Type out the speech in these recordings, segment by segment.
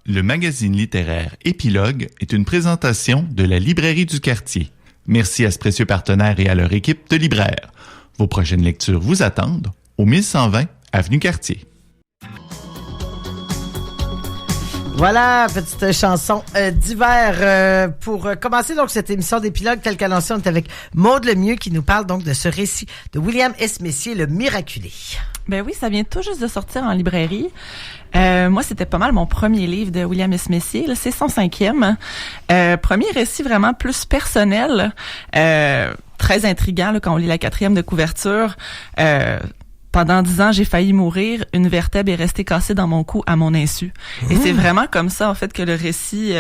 le magazine littéraire Épilogue est une présentation de la Librairie du Quartier. Merci à ce précieux partenaire et à leur équipe de libraires. Vos prochaines lectures vous attendent au 1120 Avenue Cartier. Voilà, petite chanson d'hiver pour commencer donc cette émission d'Épilogue telle qu'annoncée. On est avec Maude Lemieux qui nous parle donc de ce récit de William S. Messier, Le Miraculé. Ben oui, ça vient tout juste de sortir en librairie. Moi, c'était pas mal mon premier livre de William S. Messier. Là, c'est son 5e. Premier récit vraiment plus personnel, très intriguant là, quand on lit la 4e de couverture. Pendant 10 ans, j'ai failli mourir. Une vertèbre est restée cassée dans mon cou à mon insu. Et c'est vraiment comme ça, en fait, que le récit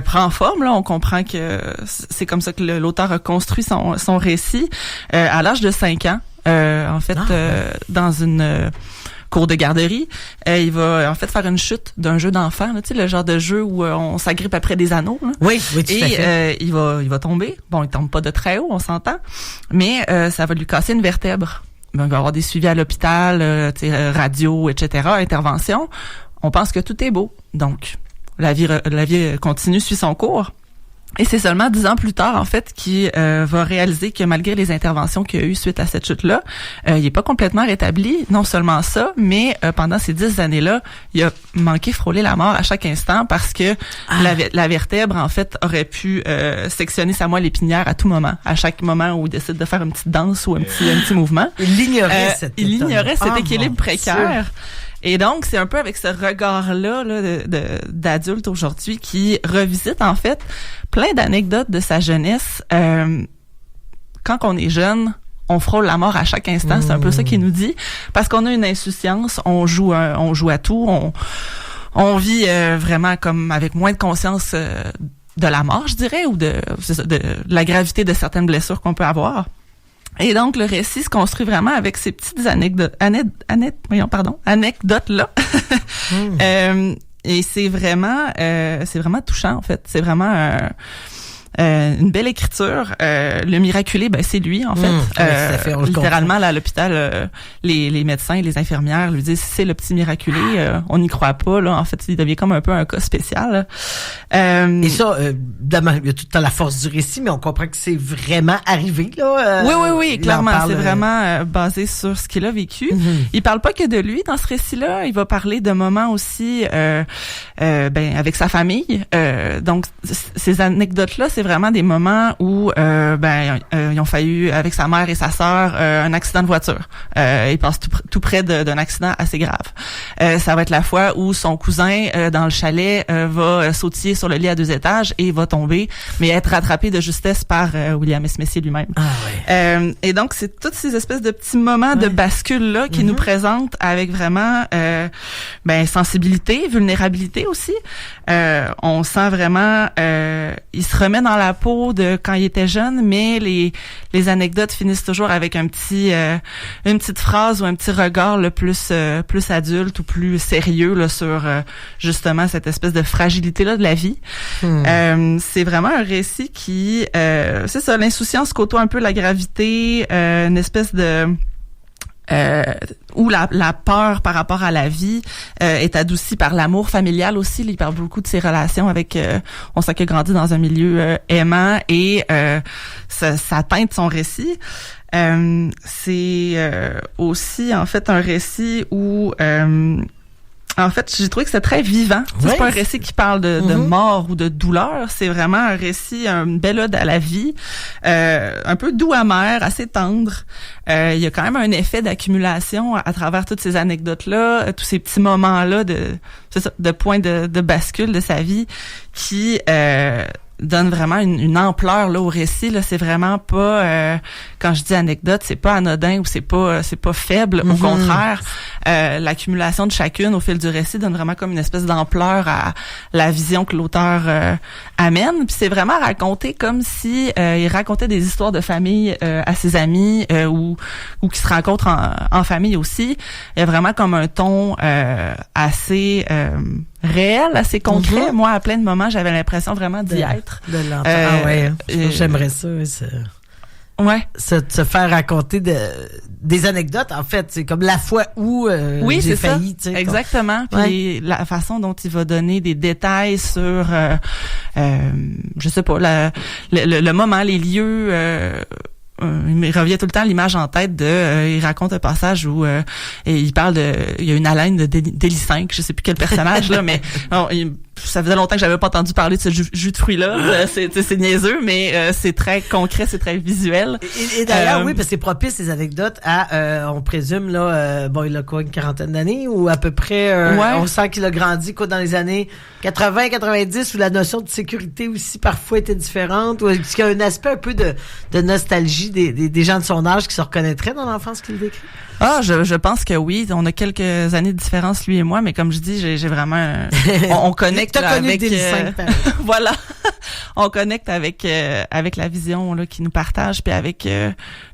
prend forme. Là, on comprend que c'est comme ça que l'auteur a construit son récit à l'âge de 5 ans. En fait, dans une cour de garderie, il va en fait faire une chute d'un jeu d'enfant, tu sais, le genre de jeu où on s'agrippe après des anneaux. Là. Oui, tout à fait. Il va tomber. Bon, il tombe pas de très haut, on s'entend, mais ça va lui casser une vertèbre. Il va avoir des suivis à l'hôpital, radio, etc., intervention. On pense que tout est beau. Donc, la vie continue, suit son cours. Et c'est seulement 10 ans plus tard, en fait, qu'il va réaliser que malgré les interventions qu'il y a eu suite à cette chute-là, il est pas complètement rétabli. Non seulement ça, mais pendant ces 10 années-là, il a manqué frôler la mort à chaque instant parce que la vertèbre, en fait, aurait pu sectionner sa moelle épinière à tout moment. À chaque moment où il décide de faire une petite danse ou un petit mouvement. Il ignorait cet équilibre précaire. Et donc, c'est un peu avec ce regard-là d'adulte aujourd'hui qui revisite, en fait, plein d'anecdotes de sa jeunesse. Quand on est jeune, on frôle la mort à chaque instant. C'est un peu ça qu'il nous dit. Parce qu'on a une insouciance, on joue à tout, on vit vraiment comme avec moins de conscience de la mort, je dirais, ou de la gravité de certaines blessures qu'on peut avoir. Et donc, le récit se construit vraiment avec ces petites anecdotes-là. Et c'est vraiment touchant, en fait. C'est vraiment une belle écriture. Le miraculé, ben c'est lui, en fait. Ça fait littéralement, là, à l'hôpital, les médecins et les infirmières lui disent c'est le petit miraculé. On n'y croit pas, là. En fait, il devient comme un peu un cas spécial. Et ça, il y a tout le temps la force du récit, mais on comprend que c'est vraiment arrivé, là. Oui, clairement. C'est vraiment basé sur ce qu'il a vécu. Il parle pas que de lui dans ce récit-là. Il va parler de moments aussi, avec sa famille. Donc, ces anecdotes-là, c'est vraiment des moments où ils ont failli avec sa mère et sa sœur un accident de voiture. Ils passent tout près d'un accident assez grave. Ça va être la fois où son cousin dans le chalet va sautiller sur le lit à 2 étages et va tomber, mais être rattrapé de justesse par William S. Messier lui-même. Et donc c'est toutes ces espèces de petits moments de bascule là qui nous présentent avec vraiment sensibilité, vulnérabilité aussi. On sent vraiment il se remet dans la peau de quand il était jeune, mais les anecdotes finissent toujours avec une petite phrase ou un petit regard le plus adulte ou plus sérieux là sur justement cette espèce de fragilité là de la vie. C'est vraiment un récit qui c'est ça, l'insouciance côtoie un peu la gravité, une espèce de où la peur par rapport à la vie est adoucie par l'amour familial aussi. Il parle beaucoup de ses relations avec on sent qu'il a grandi dans un milieu aimant et ça teinte son récit. C'est aussi en fait un récit où en fait, j'ai trouvé que c'était très vivant. C'est pas un récit qui parle de mort ou de douleur. C'est vraiment un récit, une belle ode à la vie, un peu doux amer, assez tendre. Il y a quand même un effet d'accumulation à travers toutes ces anecdotes-là, tous ces petits moments-là de points de bascule de sa vie qui donne vraiment une ampleur là au récit là. C'est vraiment pas quand je dis anecdote, c'est pas anodin ou c'est pas faible. Au contraire, l'accumulation de chacune au fil du récit donne vraiment comme une espèce d'ampleur à la vision que l'auteur amène. Puis c'est vraiment raconté comme si il racontait des histoires de famille à ses amis ou qui se rencontrent en famille aussi. Il y a vraiment comme un ton assez réel, assez concret. Moi, à plein de moments, j'avais l'impression vraiment d'y être. De l'entendre. J'aimerais ça. Ouais. Se faire raconter des anecdotes, en fait. C'est comme la fois où j'ai failli. Ça. Exactement. Puis la façon dont il va donner des détails sur, je sais pas, le moment, les lieux. Il me revient tout le temps l'image en tête il raconte un passage où il parle il y a une haleine d'Élie 5, je sais plus quel personnage là, mais ça faisait longtemps que j'avais pas entendu parler de ce jus de fruits-là. C'est niaiseux, mais c'est très concret, c'est très visuel. Et d'ailleurs, oui, parce que c'est propice, ces anecdotes, on présume, là, il a quoi, une quarantaine d'années, ou à peu près, on sent qu'il a grandi, quoi, dans les années 80, 90, où la notion de sécurité aussi, parfois, était différente, ou est-ce qu'il y a un aspect un peu de nostalgie des gens de son âge qui se reconnaîtraient dans l'enfance qu'il décrit? Ah, je pense que oui. On a quelques années de différence, lui et moi, mais comme je dis, j'ai vraiment... on connecte avec... voilà. On connecte avec la vision là qu'il nous partage, puis avec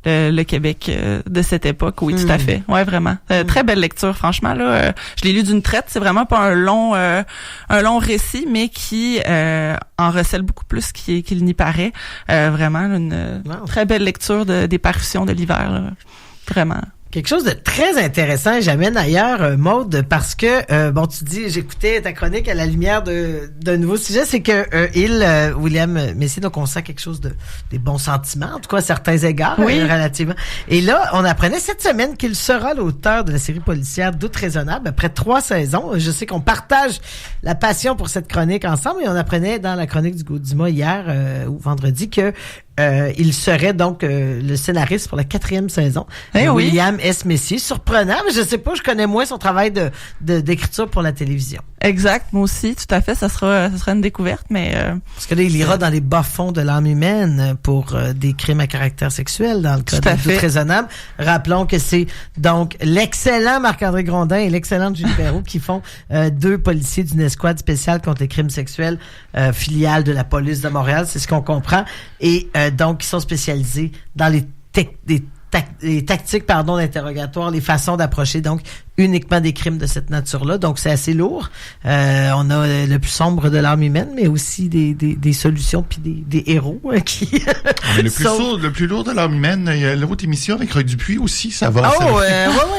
le Québec de cette époque. Oui, tout à fait. Ouais, vraiment. Très belle lecture, franchement. Là, je l'ai lu d'une traite. C'est vraiment pas un long récit, mais qui en recèle beaucoup plus qu'il n'y paraît. Vraiment, une très belle lecture des parutions de l'hiver. Là. Vraiment. Quelque chose de très intéressant, j'amène ailleurs, Maude, parce que, tu dis, j'écoutais ta chronique à la lumière d'un nouveau sujet, c'est que William Messier, donc on sent quelque chose des bons sentiments, en tout cas à certains égards, relativement. Et là, on apprenait cette semaine qu'il sera l'auteur de la série policière Doute raisonnable, après 3 saisons. Je sais qu'on partage la passion pour cette chronique ensemble, et on apprenait dans la chronique du Gaudima hier, ou vendredi, que il serait donc le scénariste pour la 4e saison. William S. Messier. Surprenant, mais je sais pas, je connais moins son travail d'écriture pour la télévision. Exact, moi aussi, tout à fait. Ça sera une découverte, mais... Parce que là, il ira dans les bas-fonds de l'âme humaine pour des crimes à caractère sexuel, dans le cas de Doute raisonnable. Rappelons que c'est donc l'excellent Marc-André Grondin et l'excellente Julie Perrault qui font 2 policiers d'une escouade spéciale contre les crimes sexuels, filiale de la police de Montréal, c'est ce qu'on comprend. Et donc, ils sont spécialisés dans les tactiques d'interrogatoire, les façons d'approcher donc uniquement des crimes de cette nature-là. Donc, c'est assez lourd. On a le plus sombre de l'âme humaine, mais aussi des solutions puis des héros qui... le plus lourd de l'âme humaine, il y a l'autre émission avec Roy Dupuis aussi, ça va.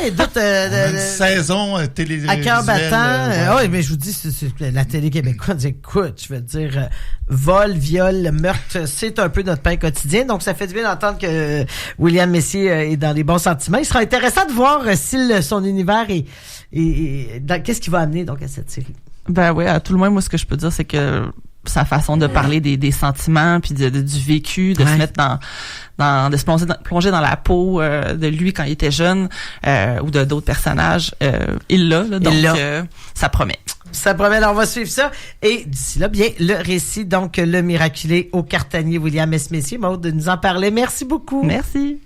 Une saison télé. À cœur battant. Oui, mais je vous dis, c'est la télé québécoise, écoute, je veux dire, vol, viol, meurtre, c'est un peu notre pain quotidien. Donc, ça fait du bien d'entendre que William Messier est dans les bons sentiments. Il sera intéressant de voir si son univers et qu'est-ce qu'il va amener donc à cette série. Ben oui, à tout le moins, moi, ce que je peux dire, c'est que sa façon de parler des sentiments puis du vécu, de se mettre de se plonger dans la peau de lui quand il était jeune ou de d'autres personnages, il l'a, donc ça promet. Ça promet, alors on va suivre ça. Et d'ici là, bien, le récit, donc le miraculé au Cartanier William S. Messier, Maude, de nous en parler. Merci beaucoup. Merci.